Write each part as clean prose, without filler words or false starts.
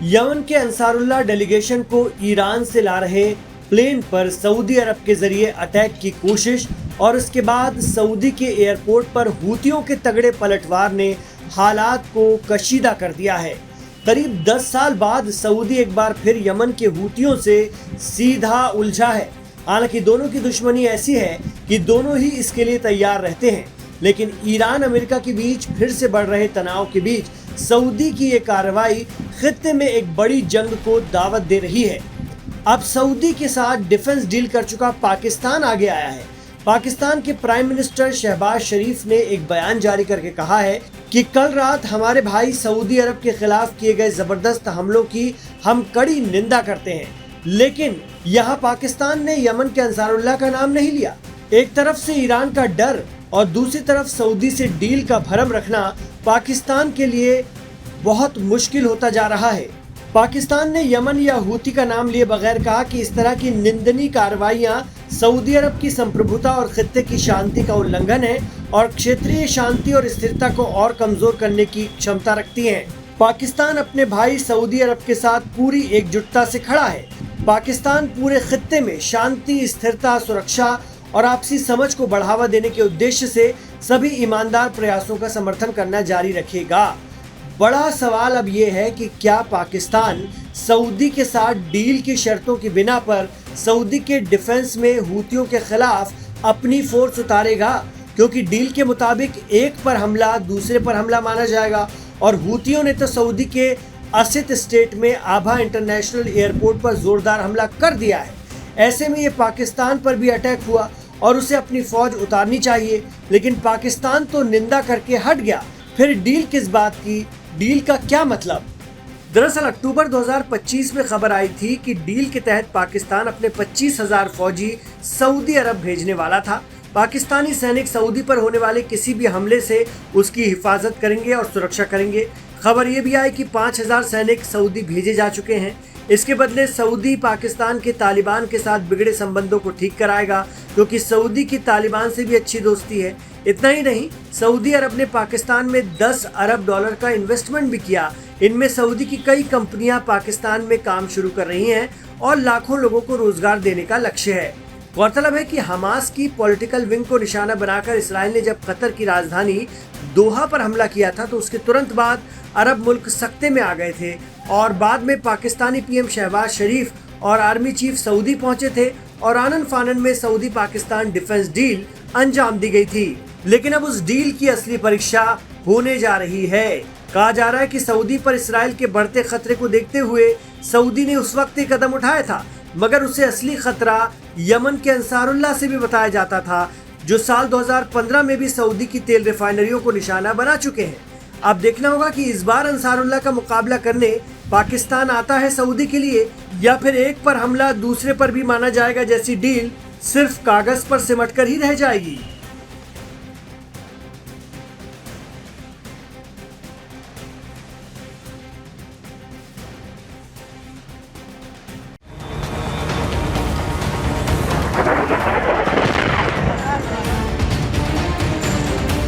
Yemen के Ansarullah delegation को Iran से ला रहे प्लेन पर सऊदी अरब के जरिए अटैक की कोशिश और उसके बाद सऊदी के एयरपोर्ट पर हूतियों के तगड़े पलटवार ने हालात को कशीदा कर दिया है। करीब 10 साल बाद सऊदी एक बार फिर यमन के हूतियों से सीधा उलझा है। हालांकि दोनों की दुश्मनी ऐसी है कि दोनों ही इसके लिए तैयार रहते हैं, लेकिन ईरान अमेरिका के बीच फिर से बढ़ रहे तनाव के बीच सऊदी की ये कार्रवाई खित्ते में एक बड़ी जंग को दावत दे रही है। अब सऊदी के साथ डिफेंस डील कर चुका पाकिस्तान आगे आया है। पाकिस्तान के प्राइम मिनिस्टर शहबाज शरीफ ने एक बयान जारी करके कहा है कि कल रात हमारे भाई सऊदी अरब के खिलाफ किए गए जबरदस्त हमलों की हम कड़ी निंदा करते हैं, लेकिन यहाँ पाकिस्तान ने यमन के अंसारुल्लाह का नाम नहीं लिया। एक तरफ से ईरान का डर और दूसरी तरफ सऊदी से डील का भरम रखना पाकिस्तान के लिए बहुत मुश्किल होता जा रहा है। पाकिस्तान ने यमन या हूती का नाम लिए बगैर कहा कि इस तरह की निंदनीय कार्रवाइयां सऊदी अरब की संप्रभुता और खित्ते की शांति का उल्लंघन है और क्षेत्रीय शांति और स्थिरता को और कमजोर करने की क्षमता रखती हैं। पाकिस्तान अपने भाई सऊदी अरब के साथ पूरी एकजुटता से खड़ा है। पाकिस्तान पूरे खित्ते में शांति, स्थिरता, सुरक्षा और आपसी समझ को बढ़ावा देने के उद्देश्य से सभी ईमानदार प्रयासों का समर्थन करना जारी रखेगा। बड़ा सवाल अब ये है कि क्या पाकिस्तान सऊदी के साथ डील की शर्तों की बिना पर सऊदी के डिफेंस में हूतियों के खिलाफ अपनी फोर्स उतारेगा, क्योंकि डील के मुताबिक एक पर हमला दूसरे पर हमला माना जाएगा और हूतियों ने तो सऊदी के असित स्टेट में आभा इंटरनेशनल एयरपोर्ट पर जोरदार हमला कर दिया है। ऐसे में ये पाकिस्तान पर भी अटैक हुआ और उसे अपनी फौज उतारनी चाहिए, लेकिन पाकिस्तान तो निंदा करके हट गया। फिर डील किस बात की? डील का क्या मतलब? दरअसल अक्टूबर 2025 में खबर आई थी कि डील के तहत पाकिस्तान अपने 25,000 फौजी सऊदी अरब भेजने वाला था। पाकिस्तानी सैनिक सऊदी पर होने वाले किसी भी हमले से उसकी हिफाजत करेंगे और सुरक्षा करेंगे। खबर ये भी आई कि 5,000 सैनिक सऊदी भेजे जा चुके हैं। इसके बदले सऊदी पाकिस्तान के तालिबान के साथ बिगड़े संबंधों को ठीक कराएगा, क्योंकि सऊदी की तालिबान से भी अच्छी दोस्ती है। इतना ही नहीं, सऊदी अरब ने पाकिस्तान में 10 अरब डॉलर का इन्वेस्टमेंट भी किया। इनमें सऊदी की कई कंपनियां पाकिस्तान में काम शुरू कर रही हैं और लाखों लोगों को रोजगार देने का लक्ष्य है। गौरतलब है कि हमास की पॉलिटिकल विंग को निशाना बनाकर इसराइल ने जब कतर की राजधानी दोहा पर हमला किया था, तो उसके तुरंत बाद अरब मुल्क सख्ते में आ गए थे और बाद में पाकिस्तानी पीएम शहबाज शरीफ और आर्मी चीफ सऊदी पहुंचे थे और आनन फानन में सऊदी पाकिस्तान डिफेंस डील अंजाम दी गई थी। लेकिन अब उस डील की असली परीक्षा होने जा रही है। कहा जा रहा है कि सऊदी पर इसराइल के बढ़ते खतरे को देखते हुए सऊदी ने उस वक्त एक कदम उठाया था, मगर उसे असली खतरा यमन के अंसारुल्लाह से भी बताया जाता था, जो साल 2015 में भी सऊदी की तेल रिफाइनरियों को निशाना बना चुके हैं। अब देखना होगा कि इस बार अंसारुल्लाह का मुकाबला करने पाकिस्तान आता है सऊदी के लिए, या फिर एक पर हमला दूसरे पर भी माना जाएगा जैसी डील सिर्फ कागज पर सिमट कर ही रह जाएगी।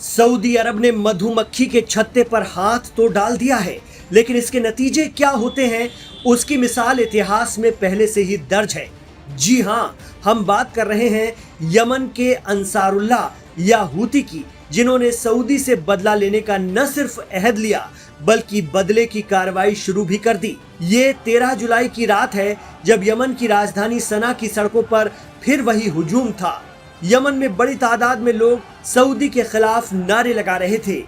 सऊदी अरब ने मधुमक्खी के छत्ते पर हाथ तो डाल दिया है, लेकिन इसके नतीजे क्या होते हैं उसकी मिसाल इतिहास में पहले से ही दर्ज है। जी हाँ, हम बात कर रहे हैं यमन के अंसारुल्लाह या हूती की, जिन्होंने सऊदी से बदला लेने का न सिर्फ अहद लिया बल्कि बदले की कार्रवाई शुरू भी कर दी। ये 13 जुलाई की रात है जब यमन की राजधानी सना की सड़कों पर फिर वही हुजूम था। यमन में बड़ी तादाद में लोग सऊदी के खिलाफ नारे लगा रहे थे।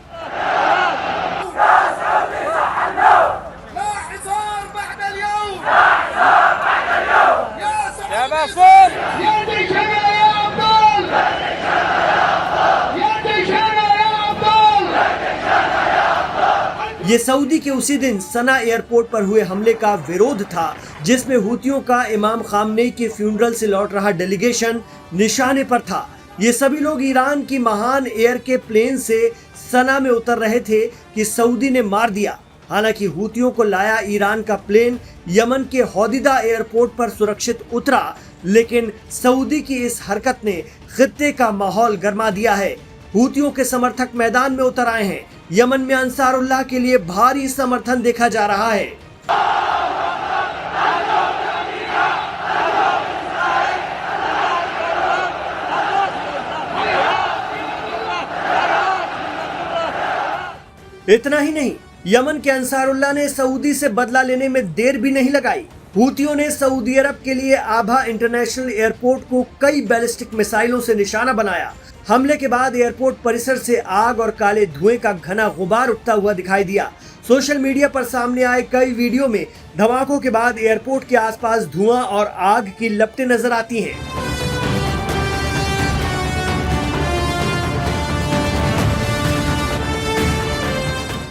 ये सऊदी के उसी दिन सना एयरपोर्ट पर हुए हमले का विरोध था, जिसमें हूतियों का इमाम खामनेई के फ्यूनरल से लौट रहा डेलीगेशन निशाने पर था। ये सभी लोग ईरान की महान एयर के प्लेन से सना में उतर रहे थे कि सऊदी ने मार दिया। हालांकि हूतियों को लाया ईरान का प्लेन यमन के हौदीदा एयरपोर्ट पर सुरक्षित उतरा, लेकिन सऊदी की इस हरकत ने खित्ते का माहौल गरमा दिया है। हूतियों के समर्थक मैदान में उतर आए हैं। यमन में अंसारुल्लाह के लिए भारी समर्थन देखा जा रहा है। इतना ही नहीं, यमन के अंसारुल्लाह ने सऊदी से बदला लेने में देर भी नहीं लगाई। हूतियों ने सऊदी अरब के लिए आभा इंटरनेशनल एयरपोर्ट को कई बैलिस्टिक मिसाइलों से निशाना बनाया। हमले के बाद एयरपोर्ट परिसर से आग और काले धुएं का घना गुबार उठता हुआ दिखाई दिया। सोशल मीडिया पर सामने आए कई वीडियो में धमाकों के बाद एयरपोर्ट के आसपास धुआं और आग की लपटें नजर आती हैं।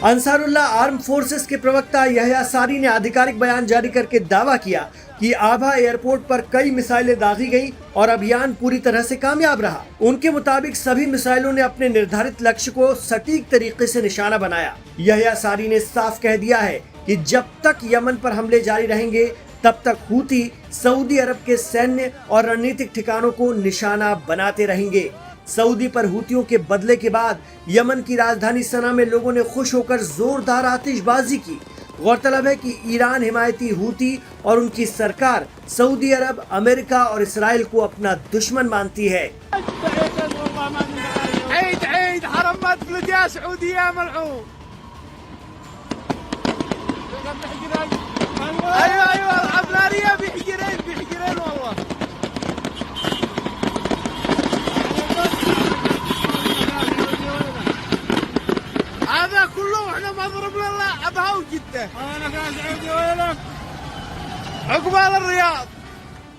अंसारुल्लाह आर्म फोर्सेस के प्रवक्ता यहया सारी ने आधिकारिक बयान जारी करके दावा किया कि आभा एयरपोर्ट पर कई मिसाइलें दागी गईं और अभियान पूरी तरह से कामयाब रहा। उनके मुताबिक सभी मिसाइलों ने अपने निर्धारित लक्ष्य को सटीक तरीके से निशाना बनाया। यहया सारी ने साफ कह दिया है कि जब तक यमन पर हमले जारी रहेंगे तब तक हूती सऊदी अरब के सैन्य और रणनीतिक ठिकानों को निशाना बनाते रहेंगे। सऊदी पर हूतियों के बदले के बाद यमन की राजधानी सना में लोगों ने खुश होकर जोरदार आतिशबाजी की। गौरतलब है कि ईरान हिमायती हूती और उनकी सरकार सऊदी अरब, अमेरिका और इसराइल को अपना दुश्मन मानती है।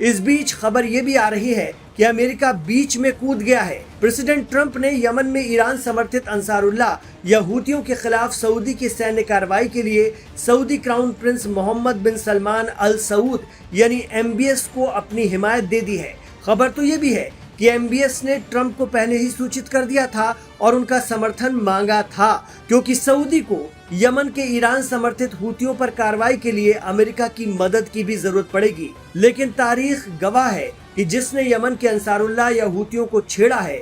इस बीच खबर ये भी आ रही है कि अमेरिका बीच में कूद गया है। प्रेसिडेंट ट्रंप ने यमन में ईरान समर्थित अंसारुल्लाह या हूतियों के खिलाफ सऊदी की सैन्य कार्रवाई के लिए सऊदी क्राउन प्रिंस मोहम्मद बिन सलमान अल सऊद यानी MBS को अपनी हिमायत दे दी है। खबर तो ये भी है कि MBS ने ट्रंप को पहले ही सूचित कर दिया था और उनका समर्थन मांगा था, क्योंकि सऊदी को यमन के ईरान समर्थित हूतियों पर कार्रवाई के लिए अमेरिका की मदद की भी जरूरत पड़ेगी। लेकिन तारीख गवाह है कि जिसने यमन के अंसारुल्लाह या हूतियों को छेड़ा है,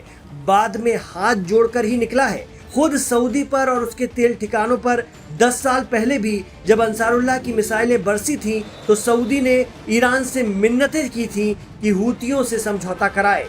बाद में हाथ जोड़कर ही निकला है। खुद सऊदी पर और उसके तेल ठिकानों पर 10 साल पहले भी जब अंसारुल्लाह की मिसाइलें बरसी थीं, तो सऊदी ने ईरान से मिन्नतें की थीं कि हूतियों से समझौता कराए।